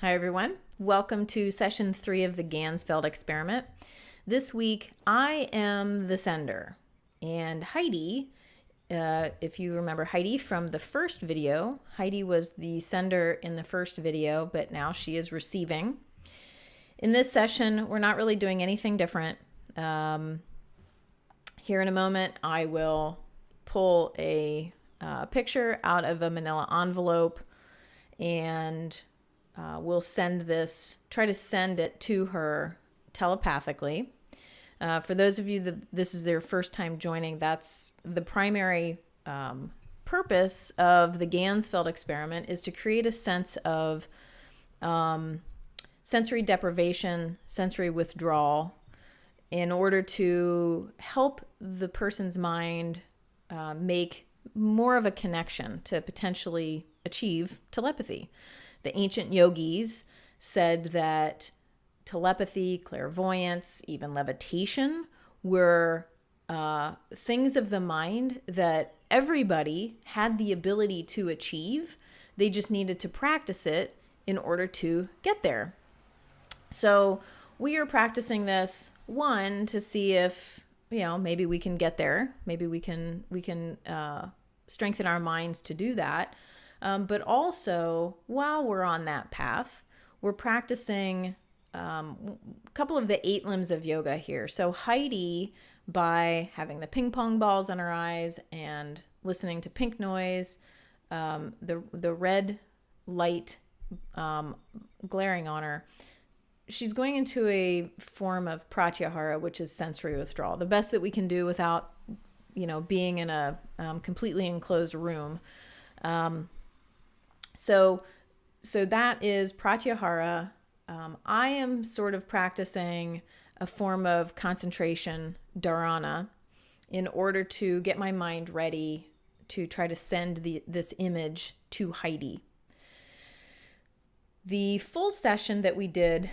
Hi everyone, welcome to session 3 of the Ganzfeld experiment. This week I am the sender, and Heidi, if you remember Heidi from the first video, Heidi was the sender in the first video, but now she is receiving. In this session, we're not really doing anything different. Here in a moment, I will pull a picture out of a manila envelope and we'll try to send it to her telepathically. For those of you that this is their first time joining, that's the primary purpose of the Ganzfeld experiment, is to create a sense of sensory deprivation, sensory withdrawal, in order to help the person's mind make more of a connection to potentially achieve telepathy. The ancient yogis said that telepathy, clairvoyance, even levitation were things of the mind that everybody had the ability to achieve. They just needed to practice it in order to get there. So we are practicing this, one, to see if, maybe we can get there. Maybe we can strengthen our minds to do that. But also, while we're on that path, we're practicing a couple of the 8 limbs of yoga here. So Heidi, by having the ping pong balls on her eyes and listening to pink noise, the red light glaring on her, she's going into a form of pratyahara, which is sensory withdrawal. The best that we can do without, being in a completely enclosed room. So that is pratyahara. I am sort of practicing a form of concentration, dharana, in order to get my mind ready to try to send this image to Heidi. The full session that we did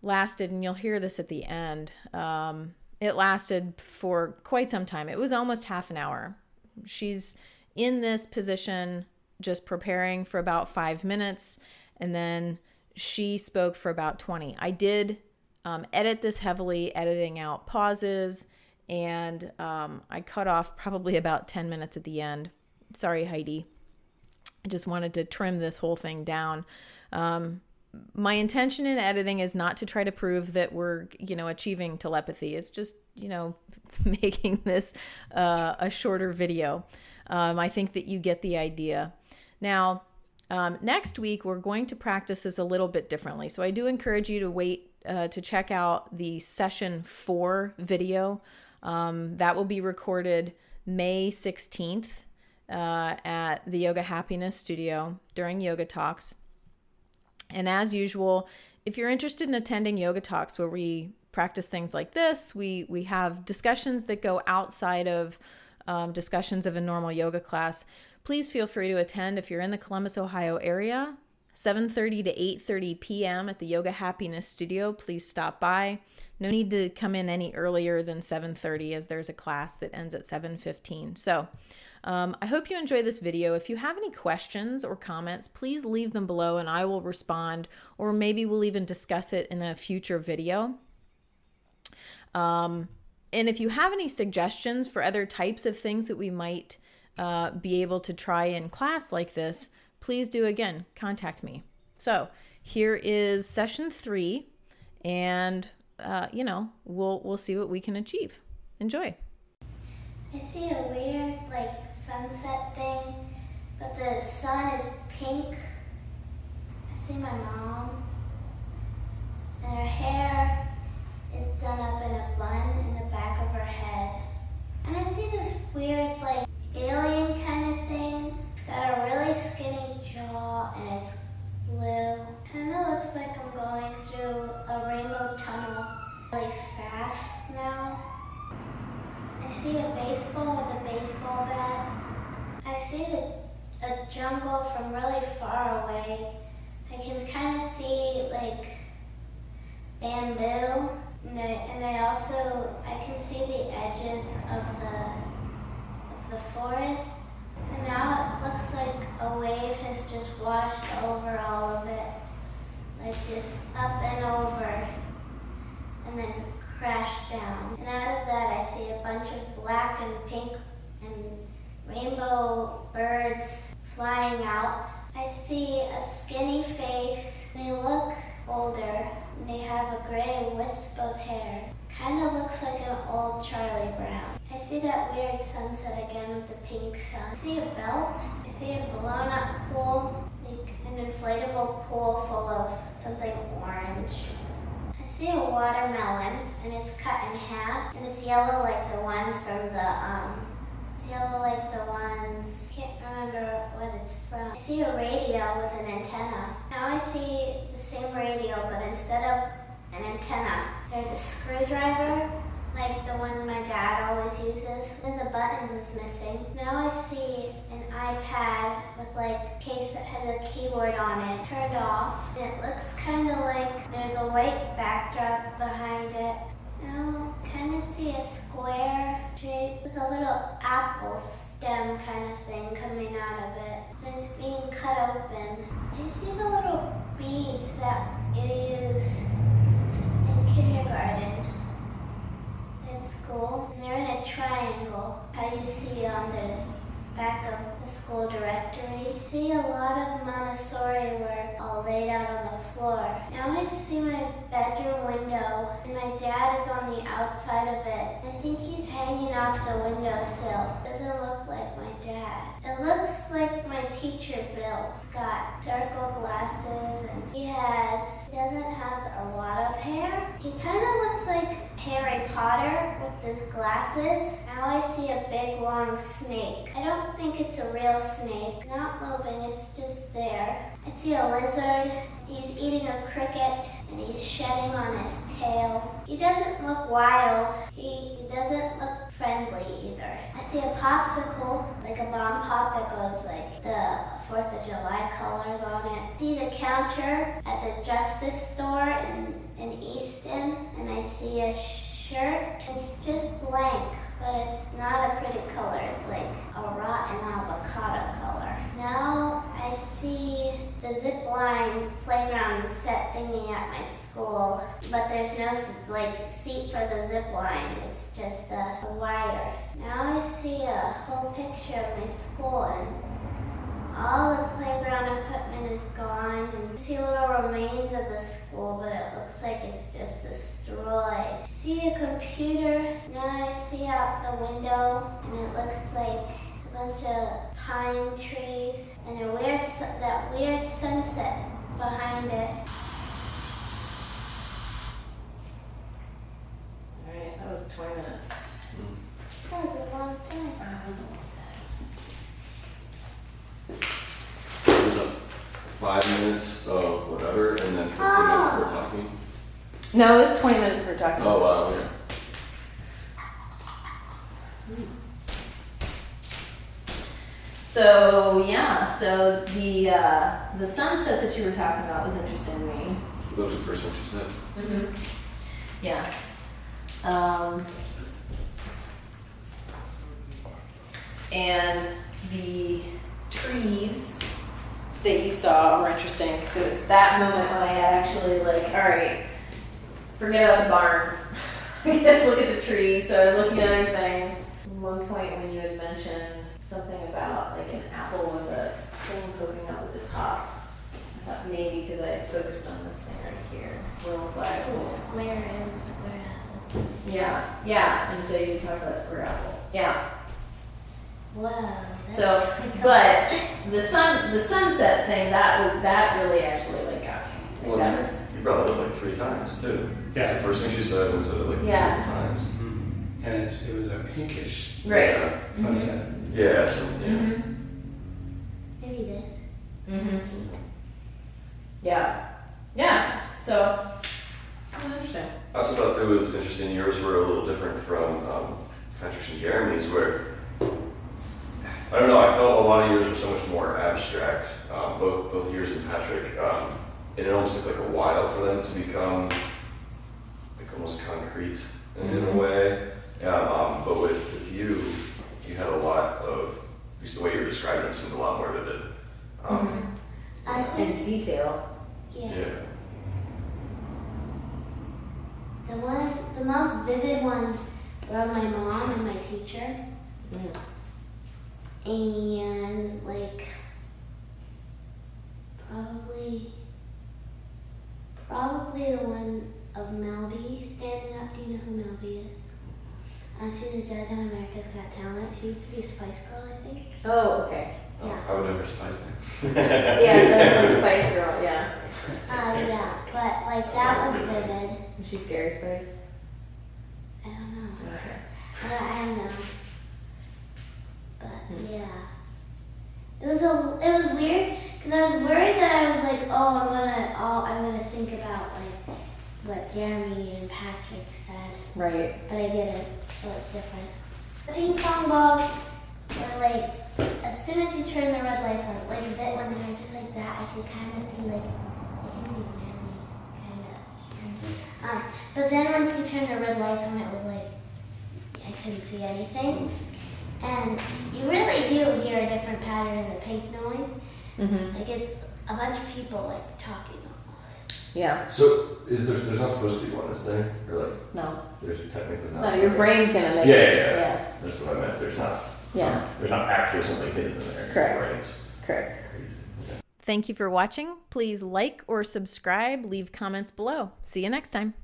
lasted, and you'll hear this at the end, it lasted for quite some time. It was almost half an hour. She's in this position just preparing for about 5 minutes, and then she spoke for about 20. I did edit this heavily, editing out pauses, and I cut off probably about 10 minutes at the end. Sorry, Heidi. I just wanted to trim this whole thing down. My intention in editing is not to try to prove that we're, achieving telepathy. It's just, making this a shorter video. I think that you get the idea. Now, next week, we're going to practice this a little bit differently. So I do encourage you to wait to check out the session 4 video. That will be recorded May 16th at the Yoga Happiness Studio during Yoga Talks. And as usual, if you're interested in attending Yoga Talks where we practice things like this, we have discussions that go outside of discussions of a normal yoga class, please feel free to attend if you're in the Columbus, Ohio area, 7:30 to 8:30 p.m. at the Yoga Happiness Studio. Please stop by. No need to come in any earlier than 7:30 as there's a class that ends at 7:15. So I hope you enjoy this video. If you have any questions or comments, please leave them below and I will respond, or maybe we'll even discuss it in a future video. And if you have any suggestions for other types of things that we might be able to try in class like this, please do, again, contact me. So here is session 3, and we'll see what we can achieve. Enjoy. I see a weird sunset thing, but the sun is pink. I see my mom, and her hair is done up in a bun in the back of her head. And I see this weird alien kind of thing. It's got a really skinny jaw and it's blue. Kind of looks like I'm going through a rainbow tunnel really fast now. I see a baseball with a baseball bat. I see a jungle from really far away. I can kind of see bamboo, and I can see the edges of the forest. And now it looks like a wave has just washed over all of it, like up and over and then crash down. And out of that I see a bunch of black and pink and rainbow birds flying out. I see a skinny face. They look older and they have a gray wisp of hair. Kind of looks like an old Charlie Brown. I see that weird sunset again with the pink sun. I see a belt. I see a blown up pool, like an inflatable pool full of something orange. I see a watermelon and it's cut in half and it's yellow like the ones from can't remember what it's from. I see a radio with an antenna. Now I see the same radio, but instead of an antenna, there's a screwdriver, like the one my dad always uses. One of the buttons is missing. Now I see an iPad with like a case that has a keyboard on it, turned off. And it looks kind of like there's a white backdrop behind it. Now kind of see a square shape with a little apple stem kind of thing coming out of it. And it's being cut open. I see the little beads that you use in kindergarten, in school. And they're in a triangle, how you see on the back of the school directory. I see a lot of Montessori work all laid out on the floor. Now I see my bedroom window, and my dad is on the outside of it. I think he's hanging off the windowsill. Doesn't look like my dad. It looks like my teacher Bill. He's got circle glasses, and he doesn't have a lot of hair. He kind of looks like Harry Potter with his glasses. Now I see a big long snake. I don't think it's a real snake. Not moving, it's just there. I see a lizard. He's eating a cricket and he's shedding on his tail. He doesn't look wild. He doesn't look friendly either. I see a popsicle, like a bomb pop that goes like the 4th of July colors on it. I see the counter at the Justice store in Easton, and I see a shirt. It's just blank, but it's not a pretty color. It's like a rotten avocado color. Now I see the zip line playground set thingy at my school, but there's no like seat for the zip line. It's just a wire. Now I see a whole picture of my school, and all the playground equipment is gone, and I see little remains of the school, but it looks like it's just destroyed. I see a computer. Now I see out the window, and it looks like a bunch of pine trees and that weird sunset behind it. All right, that was 20 minutes. That was a long time. That was a long time. It was like 5 minutes of whatever, and then 15 minutes for talking. No, it was 20 minutes for talking. Oh wow, yeah. So yeah, so the sunset that you were talking about was interesting to me. That was the first thing she said. Mm-hmm. Yeah. And the trees that you saw were interesting because it was that moment when I actually like, all right, forget about the barn. Let's look at the trees. So I was looking at other things. One point when you had mentioned something about like an apple with a thing poking out at the top. I thought maybe because I had focused on this thing right here, little flagpole. The square and the square apple. Yeah. And so you talked about square apple. Yeah. Wow. So, but the sunset thing that really actually like got me. Like, Well, that was you brought it up like 3 times too. Yeah. That's the first thing she said, and said it like 3 Yeah. times. Mm-hmm. And it was a pinkish right. Yeah. sunset. Yeah. So, yeah. Mm-hmm. Maybe this. Mm-hmm. Yeah. Yeah. So that was interesting. I also thought it was interesting. Yours were a little different from Patrick's and Jeremy's, where I don't know. I felt a lot of yours were so much more abstract. Both yours and Patrick, and it almost took like a while for them to become like almost concrete in a way. But with you, you had a lot of, at least the way you were describing it seemed a lot more vivid. I think, In detail. yeah. Yeah. the most vivid ones were my mom and my teacher. And like probably the one of Melby standing up. Do you know who Melby is? She's a judge on America's Got Talent. She used to be a Spice Girl, I think. Oh, okay. Yeah. I would never spice them. Yeah, so Spice Girl, yeah. Yeah, but like that was vivid. Is she Scary Spice? I don't know. Okay. I don't know. But yeah, it was weird because I was worried that I was like, I'm gonna think about like what Jeremy and Patrick said. Right. But I didn't. So it's different. The ping pong balls were like, as soon as you turn the red lights on, like that when they were just like that, I could kind of see like, I can see Jeremy kind of. But then once you turn the red lights on, it was like, I couldn't see anything. And you really do hear a different pattern in the pink noise. Mm-hmm. Like it's a bunch of people like talking almost. Yeah. So there's not supposed to be one, is there? Or like No. there's technically not. No, your brain's gonna make Yeah, it. yeah. That's what I meant. There's not. Yeah. There's not actually something hidden in there. Correct. Right? Correct. Crazy. Okay. Thank you for watching. Please like or subscribe. Leave comments below. See you next time.